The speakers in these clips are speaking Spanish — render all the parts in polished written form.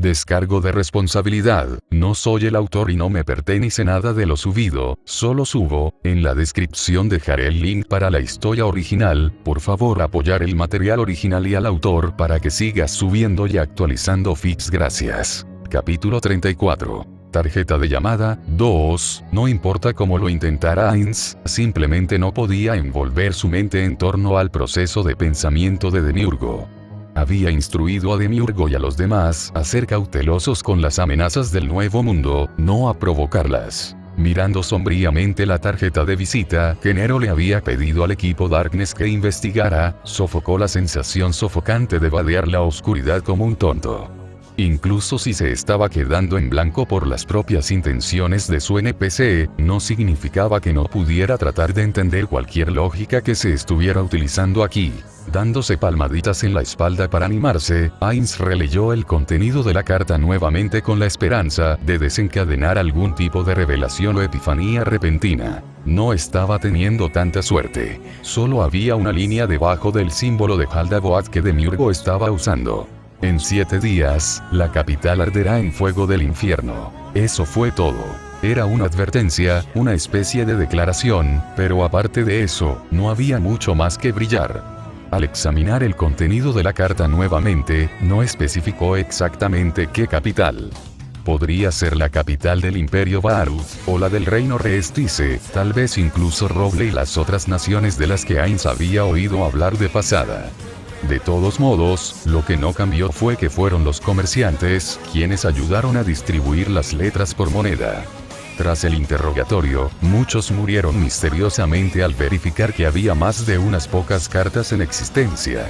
Descargo de responsabilidad, no soy el autor y no me pertenece nada de lo subido, solo subo, en la descripción dejaré el link para la historia original, por favor apoyar el material original y al autor para que sigas subiendo y actualizando feeds gracias. Capítulo 34. Tarjeta de llamada, 2, no importa cómo lo intentara Ainz, simplemente no podía envolver su mente en torno al proceso de pensamiento de Demiurgo. Había instruido a Demiurgo y a los demás a ser cautelosos con las amenazas del nuevo mundo, no a provocarlas. Mirando sombríamente la tarjeta de visita que Nero le había pedido al equipo Darkness que investigara, sofocó la sensación sofocante de vadear la oscuridad como un tonto. Incluso si se estaba quedando en blanco por las propias intenciones de su NPC, no significaba que no pudiera tratar de entender cualquier lógica que se estuviera utilizando aquí. Dándose palmaditas en la espalda para animarse, Ainz releyó el contenido de la carta nuevamente con la esperanza de desencadenar algún tipo de revelación o epifanía repentina. No estaba teniendo tanta suerte. Solo había una línea debajo del símbolo de Haldaboat que Demiurgo estaba usando. En 7 días, la capital arderá en fuego del infierno. Eso fue todo. Era una advertencia, una especie de declaración, pero aparte de eso, no había mucho más que brillar. Al examinar el contenido de la carta nuevamente, no especificó exactamente qué capital. Podría ser la capital del Imperio Baaruth, o la del Reino Reestice, tal vez incluso Roble y las otras naciones de las que Ainz había oído hablar de pasada. De todos modos, lo que no cambió fue que fueron los comerciantes quienes ayudaron a distribuir las letras por moneda. Tras el interrogatorio, muchos murieron misteriosamente al verificar que había más de unas pocas cartas en existencia.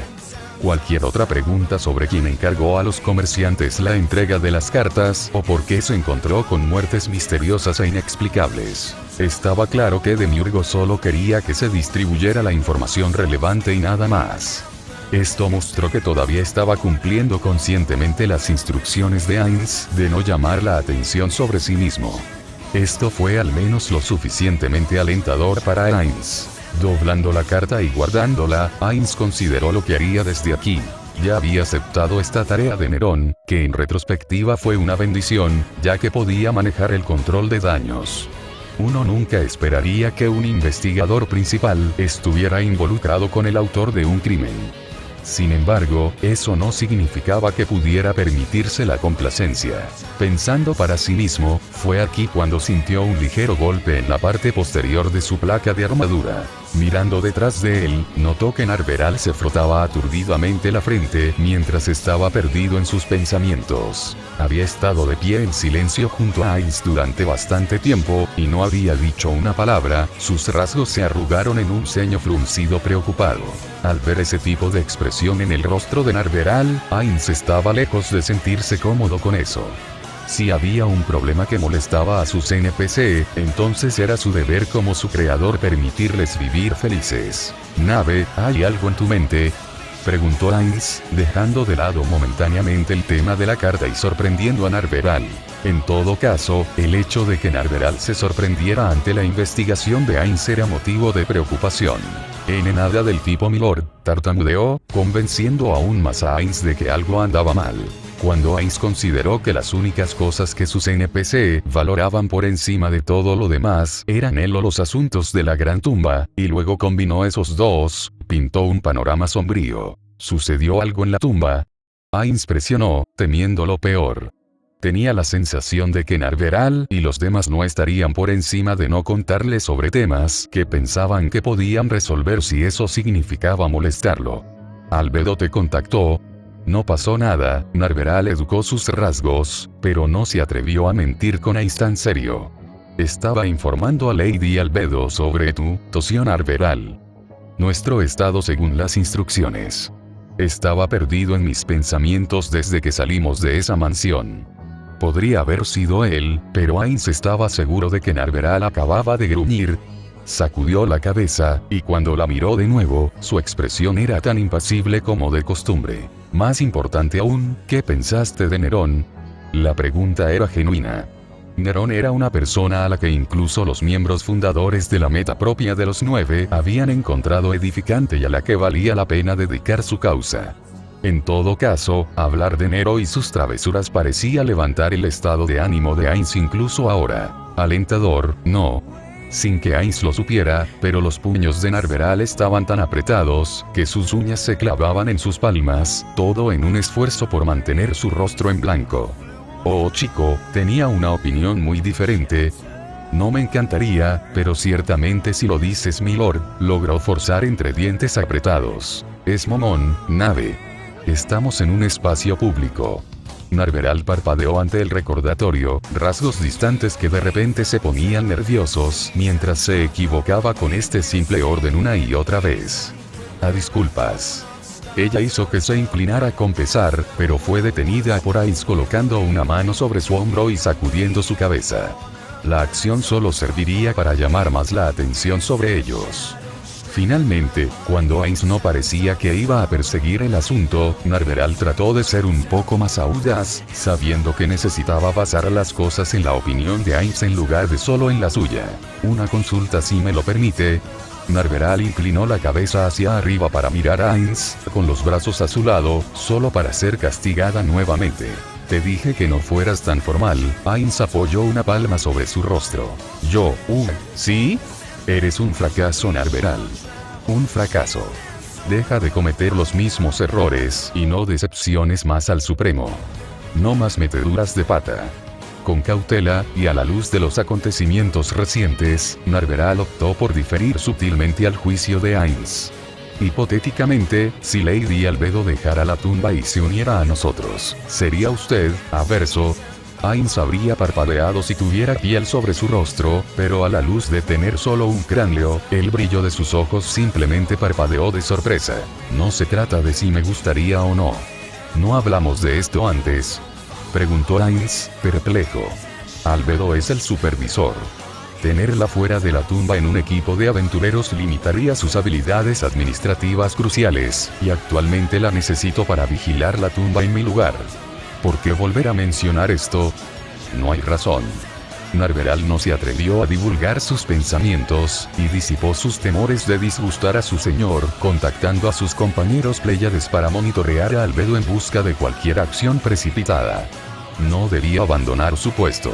Cualquier otra pregunta sobre quién encargó a los comerciantes la entrega de las cartas o por qué se encontró con muertes misteriosas e inexplicables. Estaba claro que Demiurgo solo quería que se distribuyera la información relevante y nada más. Esto mostró que todavía estaba cumpliendo conscientemente las instrucciones de Ainz de no llamar la atención sobre sí mismo. Esto fue al menos lo suficientemente alentador para Ainz. Doblando la carta y guardándola, Ainz consideró lo que haría desde aquí. Ya había aceptado esta tarea de Nerón, que en retrospectiva fue una bendición, ya que podía manejar el control de daños. Uno nunca esperaría que un investigador principal estuviera involucrado con el autor de un crimen. Sin embargo, eso no significaba que pudiera permitirse la complacencia. Pensando para sí mismo, fue aquí cuando sintió un ligero golpe en la parte posterior de su placa de armadura. Mirando detrás de él, notó que Narveral se frotaba aturdidamente la frente mientras estaba perdido en sus pensamientos. Había estado de pie en silencio junto a Ainz durante bastante tiempo, y no había dicho una palabra. Sus rasgos se arrugaron en un ceño fruncido preocupado. Al ver ese tipo de expresión en el rostro de Narveral, Ainz estaba lejos de sentirse cómodo con eso. Si había un problema que molestaba a sus NPC, entonces era su deber como su creador permitirles vivir felices. Nave, ¿hay algo en tu mente?, preguntó Ainz, dejando de lado momentáneamente el tema de la carta y sorprendiendo a Narveral. En todo caso, el hecho de que Narveral se sorprendiera ante la investigación de Ainz era motivo de preocupación. En nada del tipo milord, tartamudeó, convenciendo aún más a Ainz de que algo andaba mal. Cuando Ainz consideró que las únicas cosas que sus NPC valoraban por encima de todo lo demás eran él o los asuntos de la gran tumba, y luego combinó esos dos, pintó un panorama sombrío. ¿Sucedió algo en la tumba? Ainz presionó, temiendo lo peor. Tenía la sensación de que Narveral y los demás no estarían por encima de no contarle sobre temas que pensaban que podían resolver si eso significaba molestarlo. Albedo te contactó. No pasó nada, Narveral educó sus rasgos, pero no se atrevió a mentir con Ainz tan serio. Estaba informando a Lady Albedo sobre tu, tosió Narveral. Nuestro estado según las instrucciones. Estaba perdido en mis pensamientos desde que salimos de esa mansión. Podría haber sido él, pero Ainz estaba seguro de que Narveral acababa de gruñir. Sacudió la cabeza, y cuando la miró de nuevo, su expresión era tan impasible como de costumbre. Más importante aún, ¿qué pensaste de Nerón? La pregunta era genuina. Nerón era una persona a la que incluso los miembros fundadores de la meta propia de los 9 habían encontrado edificante y a la que valía la pena dedicar su causa. En todo caso, hablar de Nero y sus travesuras parecía levantar el estado de ánimo de Ainz incluso ahora. Alentador, no. Sin que Ainz lo supiera, pero los puños de Narveral estaban tan apretados, que sus uñas se clavaban en sus palmas, todo en un esfuerzo por mantener su rostro en blanco. Oh chico, tenía una opinión muy diferente. No me encantaría, pero ciertamente si lo dices milord, logró forzar entre dientes apretados. Es momón, nave. Estamos en un espacio público. Narveral parpadeó ante el recordatorio, rasgos distantes que de repente se ponían nerviosos mientras se equivocaba con este simple orden una y otra vez. A disculpas. Ella hizo que se inclinara con pesar, pero fue detenida por Ainz colocando una mano sobre su hombro y sacudiendo su cabeza. La acción solo serviría para llamar más la atención sobre ellos. Finalmente, cuando Ainz no parecía que iba a perseguir el asunto, Narveral trató de ser un poco más audaz, sabiendo que necesitaba basar las cosas en la opinión de Ainz en lugar de solo en la suya. Una consulta si me lo permite. Narveral inclinó la cabeza hacia arriba para mirar a Ainz, con los brazos a su lado, solo para ser castigada nuevamente. Te dije que no fueras tan formal. Ainz apoyó una palma sobre su rostro. ¿Sí? Eres un fracaso, Narveral. Un fracaso. Deja de cometer los mismos errores y no decepciones más al Supremo. No más meteduras de pata. Con cautela, y a la luz de los acontecimientos recientes, Narveral optó por diferir sutilmente al juicio de Ainz. Hipotéticamente, si Lady Albedo dejara la tumba y se uniera a nosotros, ¿sería usted averso? Ainz habría parpadeado si tuviera piel sobre su rostro, pero a la luz de tener solo un cráneo, el brillo de sus ojos simplemente parpadeó de sorpresa. No se trata de si me gustaría o no. ¿No hablamos de esto antes?, preguntó Ainz, perplejo. Albedo es el supervisor. Tenerla fuera de la tumba en un equipo de aventureros limitaría sus habilidades administrativas cruciales, y actualmente la necesito para vigilar la tumba en mi lugar. ¿Por qué volver a mencionar esto? No hay razón. Narveral no se atrevió a divulgar sus pensamientos, y disipó sus temores de disgustar a su señor, contactando a sus compañeros Pléyades para monitorear a Albedo en busca de cualquier acción precipitada. No debía abandonar su puesto.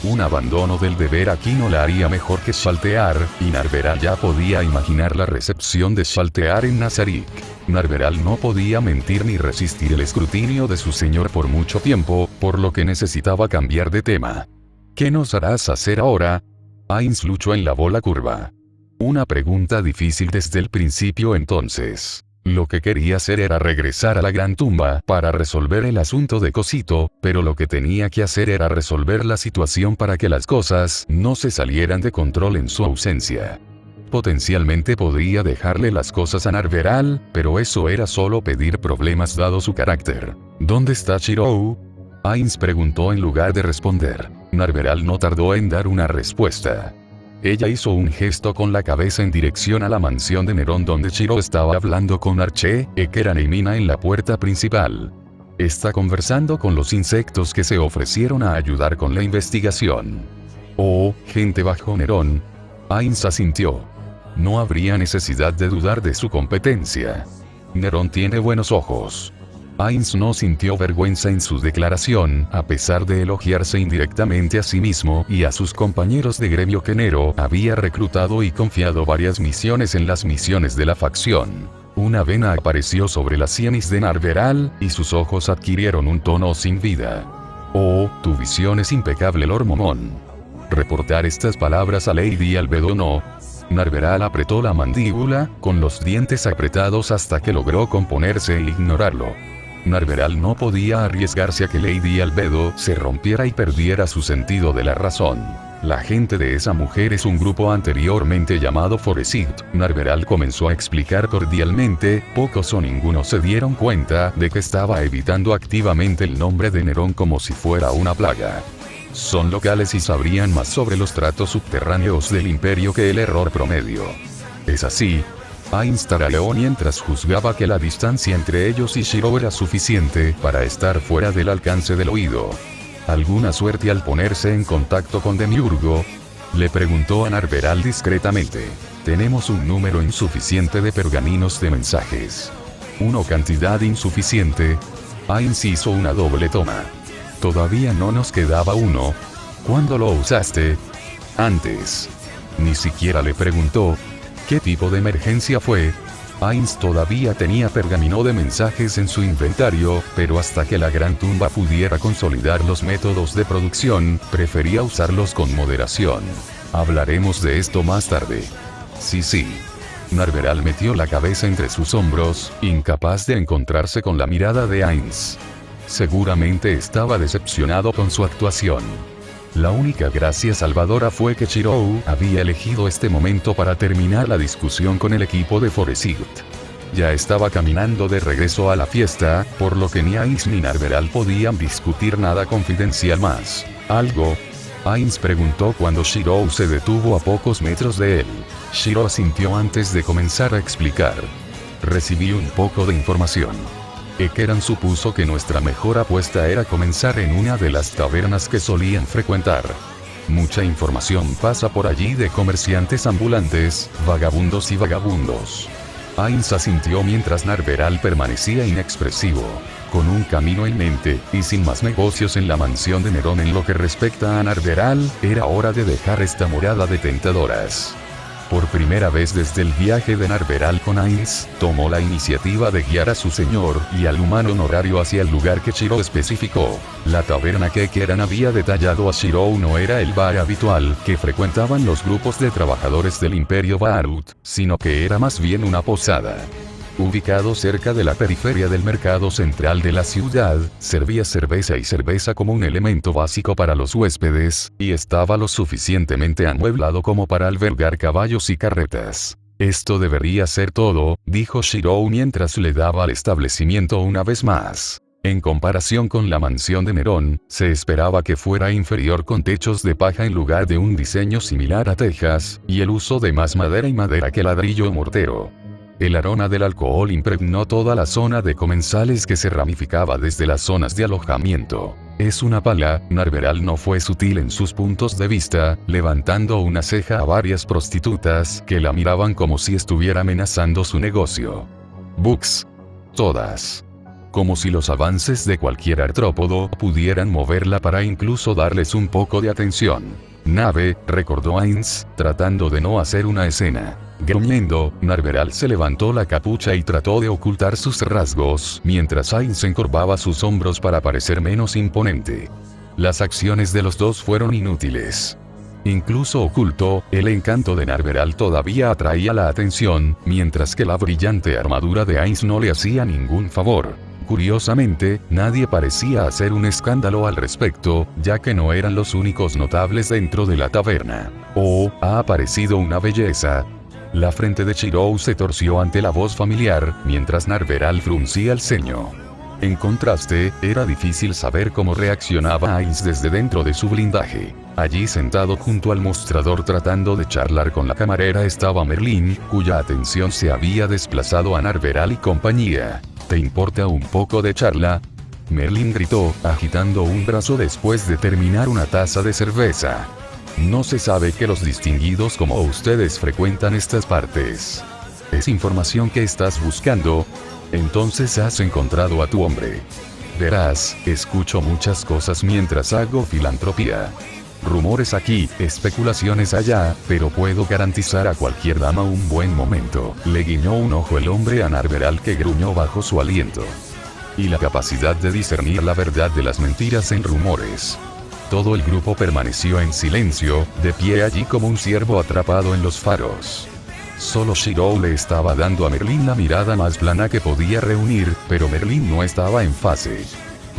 Un abandono del deber aquí no la haría mejor que Shaltear, y Narveral ya podía imaginar la recepción de Shaltear en Nazarick. Narveral no podía mentir ni resistir el escrutinio de su señor por mucho tiempo, por lo que necesitaba cambiar de tema. ¿Qué nos harás hacer ahora? Ainz luchó en la bola curva. Una pregunta difícil desde el principio entonces. Lo que quería hacer era regresar a la gran tumba para resolver el asunto de Cosito, pero lo que tenía que hacer era resolver la situación para que las cosas no se salieran de control en su ausencia. Potencialmente podría dejarle las cosas a Narveral, pero eso era solo pedir problemas dado su carácter. ¿Dónde está Shirou? Ainz preguntó en lugar de responder. Narveral no tardó en dar una respuesta. Ella hizo un gesto con la cabeza en dirección a la mansión de Nerón donde Shirou estaba hablando con Arche, Ekeran y Mina en la puerta principal. Está conversando con los insectos que se ofrecieron a ayudar con la investigación. Oh, gente bajo Nerón. Ainz asintió. No habría necesidad de dudar de su competencia. Nerón tiene buenos ojos. Ainz no sintió vergüenza en su declaración, a pesar de elogiarse indirectamente a sí mismo y a sus compañeros de gremio que Nero había reclutado y confiado varias misiones en las misiones de la facción. Una vena apareció sobre las sienes de Narveral, y sus ojos adquirieron un tono sin vida. Oh, tu visión es impecable, Lord Momón. Reportar estas palabras a Lady Albedo no. Narveral apretó la mandíbula, con los dientes apretados hasta que logró componerse e ignorarlo. Narveral no podía arriesgarse a que Lady Albedo se rompiera y perdiera su sentido de la razón. La gente de esa mujer es un grupo anteriormente llamado Foresit. Narveral comenzó a explicar cordialmente, pocos o ninguno se dieron cuenta de que estaba evitando activamente el nombre de Nerón como si fuera una plaga. Son locales y sabrían más sobre los tratos subterráneos del imperio que el error promedio. Es así. Ainz taraleó mientras juzgaba que la distancia entre ellos y Shirou era suficiente para estar fuera del alcance del oído. ¿Alguna suerte al ponerse en contacto con Demiurgo? Le preguntó a Narveral discretamente. Tenemos un número insuficiente de pergaminos de mensajes. ¿Una cantidad insuficiente? Ainz hizo una doble toma. Todavía no nos quedaba uno. ¿Cuándo lo usaste? Antes. Ni siquiera le preguntó. ¿Qué tipo de emergencia fue? Ainz todavía tenía pergamino de mensajes en su inventario, pero hasta que la gran tumba pudiera consolidar los métodos de producción, prefería usarlos con moderación. Hablaremos de esto más tarde. Sí. Narveral metió la cabeza entre sus hombros, incapaz de encontrarse con la mirada de Ainz. Seguramente estaba decepcionado con su actuación. La única gracia salvadora fue que Shirou había elegido este momento para terminar la discusión con el equipo de Foresight. Ya estaba caminando de regreso a la fiesta, por lo que ni Ainz ni Narveral podían discutir nada confidencial más. ¿Algo? Ainz preguntó cuando Shirou se detuvo a pocos metros de él. Shirou asintió antes de comenzar a explicar. Recibí un poco de información. Ekeran supuso que nuestra mejor apuesta era comenzar en una de las tabernas que solían frecuentar. Mucha información pasa por allí de comerciantes ambulantes, vagabundos y vagabundos. Ainz asintió mientras Narveral permanecía inexpresivo. Con un camino en mente, y sin más negocios en la mansión de Nerón en lo que respecta a Narveral, era hora de dejar esta morada de tentadoras. Por primera vez desde el viaje de Narveral con Ainz, tomó la iniciativa de guiar a su señor y al humano honorario hacia el lugar que Shirou especificó. La taberna que Ekeran había detallado a Shirou no era el bar habitual que frecuentaban los grupos de trabajadores del Imperio Baarut, sino que era más bien una posada. Ubicado cerca de la periferia del mercado central de la ciudad, servía cerveza y cerveza como un elemento básico para los huéspedes, y estaba lo suficientemente amueblado como para albergar caballos y carretas. Esto debería ser todo, dijo Shirou mientras le daba al establecimiento una vez más. En comparación con la mansión de Nerón, se esperaba que fuera inferior con techos de paja en lugar de un diseño similar a tejas, y el uso de más madera y madera que ladrillo o mortero. El aroma del alcohol impregnó toda la zona de comensales que se ramificaba desde las zonas de alojamiento. Es una pala, Narveral no fue sutil en sus puntos de vista, levantando una ceja a varias prostitutas que la miraban como si estuviera amenazando su negocio. Bugs. Todas. Como si los avances de cualquier artrópodo pudieran moverla para incluso darles un poco de atención. Nave, recordó Ainz, tratando de no hacer una escena. Gruñendo, Narveral se levantó la capucha y trató de ocultar sus rasgos, mientras Ainz encorvaba sus hombros para parecer menos imponente. Las acciones de los dos fueron inútiles. Incluso oculto, el encanto de Narveral todavía atraía la atención, mientras que la brillante armadura de Ainz no le hacía ningún favor. Curiosamente, nadie parecía hacer un escándalo al respecto, ya que no eran los únicos notables dentro de la taberna. Oh, ha aparecido una belleza. La frente de Shirou se torció ante la voz familiar, mientras Narveral fruncía el ceño. En contraste, era difícil saber cómo reaccionaba Ainz desde dentro de su blindaje. Allí sentado junto al mostrador tratando de charlar con la camarera estaba Merlin, cuya atención se había desplazado a Narveral y compañía. ¿Te importa un poco de charla? Merlin gritó, agitando un brazo después de terminar una taza de cerveza. No se sabe que los distinguidos como ustedes frecuentan estas partes. ¿Es información que estás buscando? Entonces has encontrado a tu hombre. Verás, escucho muchas cosas mientras hago filantropía. Rumores aquí, especulaciones allá, pero puedo garantizar a cualquier dama un buen momento. Le guiñó un ojo el hombre a Narveral que gruñó bajo su aliento. Y la capacidad de discernir la verdad de las mentiras en rumores. Todo el grupo permaneció en silencio, de pie allí como un ciervo atrapado en los faros. Solo Shirou le estaba dando a Merlin la mirada más plana que podía reunir, pero Merlin no estaba en fase.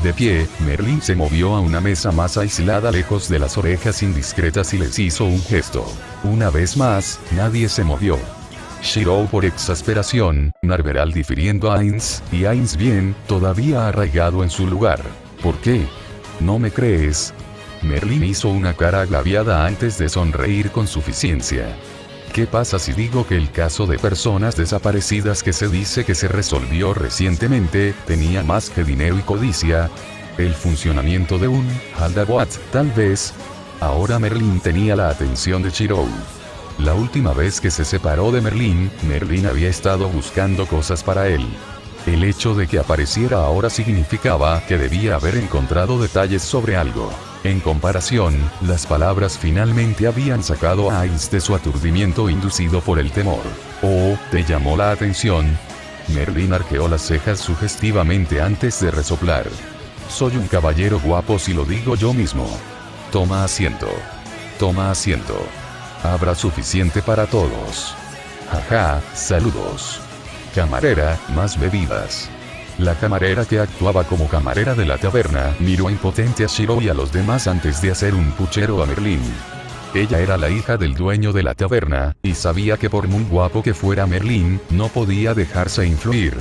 De pie, Merlin se movió a una mesa más aislada lejos de las orejas indiscretas y les hizo un gesto. Una vez más, nadie se movió. Shirou por exasperación, Narveral difiriendo a Ainz, y Ainz bien, todavía arraigado en su lugar. ¿Por qué? ¿No me crees? Merlin hizo una cara agraviada antes de sonreír con suficiencia. ¿Qué pasa si digo que el caso de personas desaparecidas que se dice que se resolvió recientemente, tenía más que dinero y codicia? El funcionamiento de un Haldawat, tal vez. Ahora Merlin tenía la atención de Shirou. La última vez que se separó de Merlin, Merlin había estado buscando cosas para él. El hecho de que apareciera ahora significaba que debía haber encontrado detalles sobre algo. En comparación, las palabras finalmente habían sacado a Ainz de su aturdimiento inducido por el temor. «Oh, ¿te llamó la atención?». Merlín arqueó las cejas sugestivamente antes de resoplar. «Soy un caballero guapo si lo digo yo mismo». «Toma asiento. Toma asiento. Habrá suficiente para todos». «Jaja, saludos». «Camarera, más bebidas». La camarera, que actuaba como camarera de la taberna, miró impotente a Shiro y a los demás antes de hacer un puchero a Merlín. Ella era la hija del dueño de la taberna, y sabía que por muy guapo que fuera Merlín, no podía dejarse influir.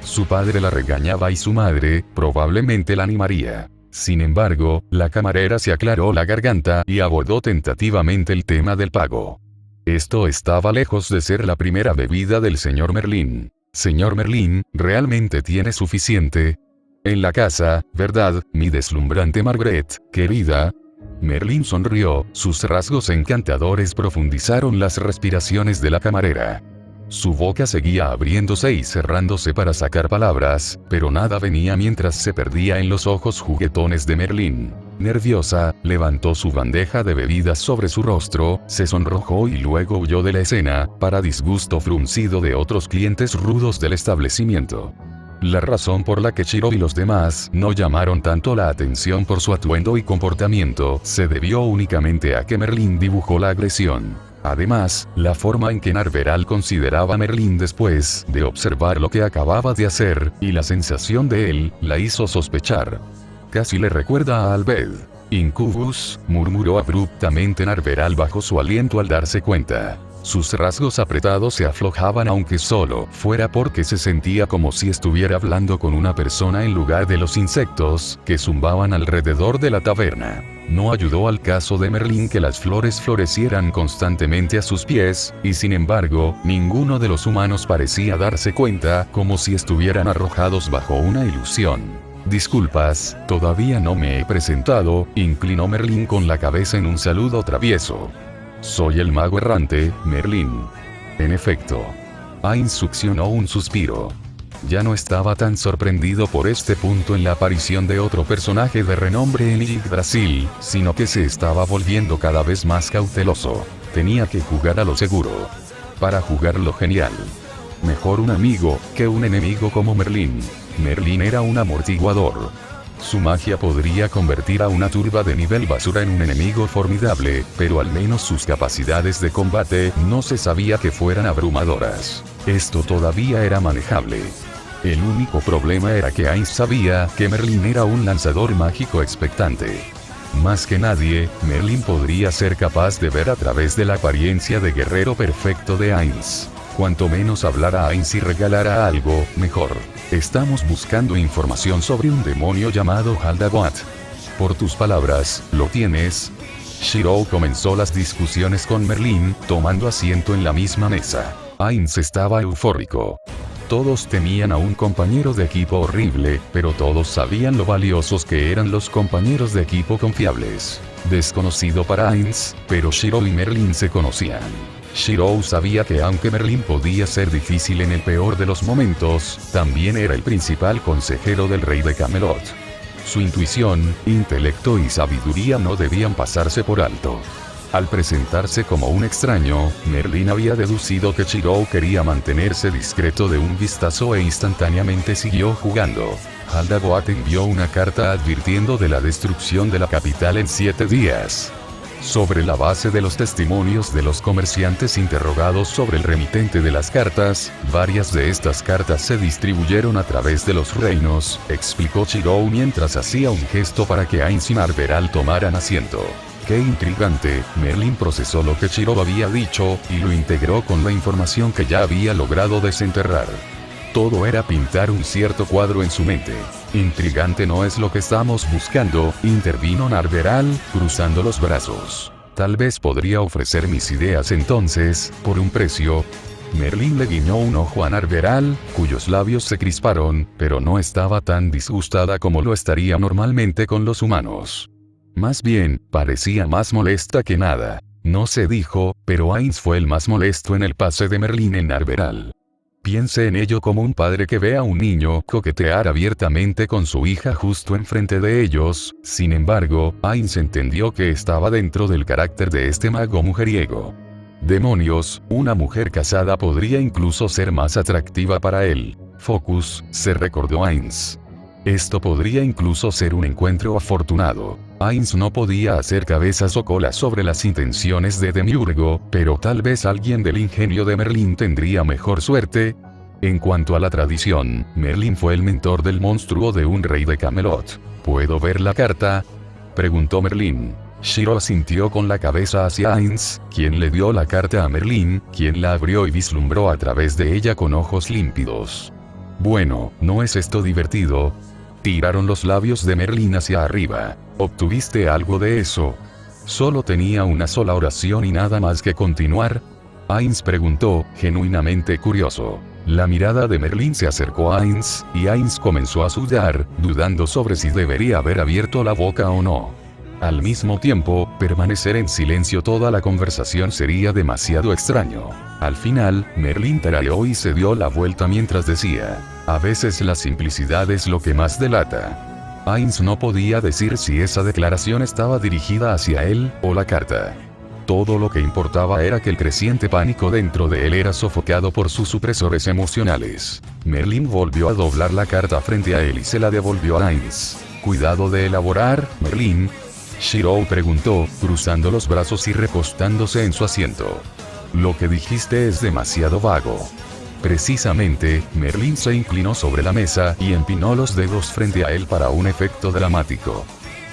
Su padre la regañaba y su madre, probablemente la animaría. Sin embargo, la camarera se aclaró la garganta y abordó tentativamente el tema del pago. Esto estaba lejos de ser la primera bebida del señor Merlín. «Señor Merlín, ¿realmente tiene suficiente? En la casa, ¿verdad, mi deslumbrante Margaret, querida?» Merlín sonrió, sus rasgos encantadores profundizaron las respiraciones de la camarera. Su boca seguía abriéndose y cerrándose para sacar palabras, pero nada venía mientras se perdía en los ojos juguetones de Merlín. Nerviosa, levantó su bandeja de bebidas sobre su rostro, se sonrojó y luego huyó de la escena, para disgusto fruncido de otros clientes rudos del establecimiento. La razón por la que Shiro y los demás no llamaron tanto la atención por su atuendo y comportamiento se debió únicamente a que Merlín dibujó la agresión. Además, la forma en que Narveral consideraba a Merlín después de observar lo que acababa de hacer, y la sensación de él, la hizo sospechar. «Casi le recuerda a Albed. Incubus», murmuró abruptamente Narveral bajo su aliento al darse cuenta. Sus rasgos apretados se aflojaban, aunque solo fuera porque se sentía como si estuviera hablando con una persona en lugar de los insectos que zumbaban alrededor de la taberna. No ayudó al caso de Merlín que las flores florecieran constantemente a sus pies, y sin embargo, ninguno de los humanos parecía darse cuenta, como si estuvieran arrojados bajo una ilusión. «Disculpas, todavía no me he presentado», inclinó Merlín con la cabeza en un saludo travieso. «Soy el mago errante, Merlín». En efecto. Ainz succionó un suspiro. Ya no estaba tan sorprendido por este punto en la aparición de otro personaje de renombre en Yggdrasil, sino que se estaba volviendo cada vez más cauteloso. Tenía que jugar a lo seguro. Para jugarlo genial. Mejor un amigo que un enemigo como Merlín. Merlín era un amortiguador. Su magia podría convertir a una turba de nivel basura en un enemigo formidable, pero al menos sus capacidades de combate no se sabía que fueran abrumadoras. Esto todavía era manejable. El único problema era que Ainz sabía que Merlín era un lanzador mágico expectante. Más que nadie, Merlín podría ser capaz de ver a través de la apariencia de guerrero perfecto de Ainz. Cuanto menos hablara Ainz y regalara algo, mejor. «Estamos buscando información sobre un demonio llamado Haldagoat. Por tus palabras, ¿lo tienes?». Shiro comenzó las discusiones con Merlín, tomando asiento en la misma mesa. Ainz estaba eufórico. Todos temían a un compañero de equipo horrible, pero todos sabían lo valiosos que eran los compañeros de equipo confiables. Desconocido para Ainz, pero Shiro y Merlín se conocían. Shiro sabía que aunque Merlín podía ser difícil en el peor de los momentos, también era el principal consejero del rey de Camelot. Su intuición, intelecto y sabiduría no debían pasarse por alto. Al presentarse como un extraño, Merlín había deducido que Shiro quería mantenerse discreto de un vistazo e instantáneamente siguió jugando. Haldagoat envió una carta advirtiendo de la destrucción de la capital en 7 días. Sobre la base de los testimonios de los comerciantes interrogados sobre el remitente de las cartas, varias de estas cartas se distribuyeron a través de los reinos, explicó Shiro mientras hacía un gesto para que Ainz y Narveral tomaran asiento. ¡Qué intrigante! Merlín procesó lo que Shiro había dicho, y lo integró con la información que ya había logrado desenterrar. Todo era pintar un cierto cuadro en su mente. «Intrigante no es lo que estamos buscando», intervino Narveral, cruzando los brazos. «Tal vez podría ofrecer mis ideas entonces, por un precio». Merlín le guiñó un ojo a Narveral, cuyos labios se crisparon, pero no estaba tan disgustada como lo estaría normalmente con los humanos. Más bien, parecía más molesta que nada. No se dijo, pero Ainz fue el más molesto en el pase de Merlín en Narveral. Piense en ello como un padre que ve a un niño coquetear abiertamente con su hija justo enfrente de ellos. Sin embargo, Ainz entendió que estaba dentro del carácter de este mago mujeriego. Demonios, una mujer casada podría incluso ser más atractiva para él. Focus, se recordó Ainz. Esto podría incluso ser un encuentro afortunado. Ainz no podía hacer cabezas o colas sobre las intenciones de Demiurgo, pero tal vez alguien del ingenio de Merlín tendría mejor suerte. En cuanto a la tradición, Merlín fue el mentor del monstruo de un rey de Camelot. ¿Puedo ver la carta?, preguntó Merlín. Shiro asintió con la cabeza hacia Ainz, quien le dio la carta a Merlín, quien la abrió y vislumbró a través de ella con ojos límpidos. Bueno, ¿no es esto divertido? Tiraron los labios de Merlín hacia arriba. ¿Obtuviste algo de eso? Solo tenía una sola oración y nada más que continuar. Ainz preguntó, genuinamente curioso. La mirada de Merlín se acercó a Ainz, y Ainz comenzó a sudar, dudando sobre si debería haber abierto la boca o no. Al mismo tiempo, permanecer en silencio toda la conversación sería demasiado extraño. Al final, Merlín tarareó y se dio la vuelta mientras decía: a veces la simplicidad es lo que más delata. Ainz no podía decir si esa declaración estaba dirigida hacia él, o la carta. Todo lo que importaba era que el creciente pánico dentro de él era sofocado por sus supresores emocionales. Merlín volvió a doblar la carta frente a él y se la devolvió a Ainz. ¿Cuidado de elaborar, Merlín?, Shiro preguntó, cruzando los brazos y recostándose en su asiento. Lo que dijiste es demasiado vago. Precisamente, Merlín se inclinó sobre la mesa y empinó los dedos frente a él para un efecto dramático.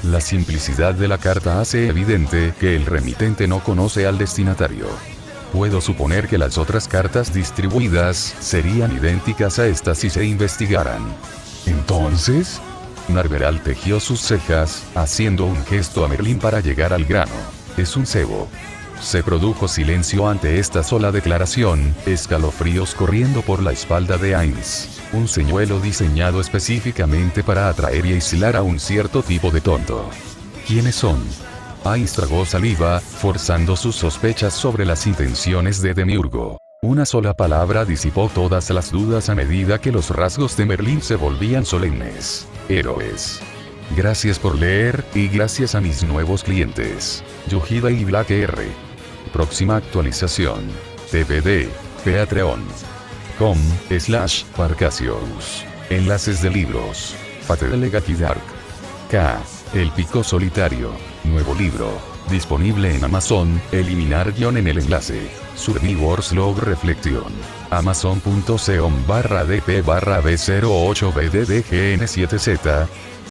La simplicidad de la carta hace evidente que el remitente no conoce al destinatario. Puedo suponer que las otras cartas distribuidas serían idénticas a estas si se investigaran. Entonces, Narveral tejió sus cejas, haciendo un gesto a Merlín para llegar al grano. Es un cebo. Se produjo silencio ante esta sola declaración, escalofríos corriendo por la espalda de Ainz. Un señuelo diseñado específicamente para atraer y aislar a un cierto tipo de tonto. ¿Quiénes son? Ainz tragó saliva, forzando sus sospechas sobre las intenciones de Demiurgo. Una sola palabra disipó todas las dudas a medida que los rasgos de Merlín se volvían solemnes. Héroes. Gracias por leer, y gracias a mis nuevos clientes. Yujida y Black R. Próxima actualización. TPD. Patreon.com/Parcasius. Enlaces de libros. Fate Delegati Dark. K. El Pico Solitario. Nuevo libro. Disponible en Amazon. Eliminar guión en el enlace. Survivors Log Reflection. Amazon.com/dp/b08bddgn7z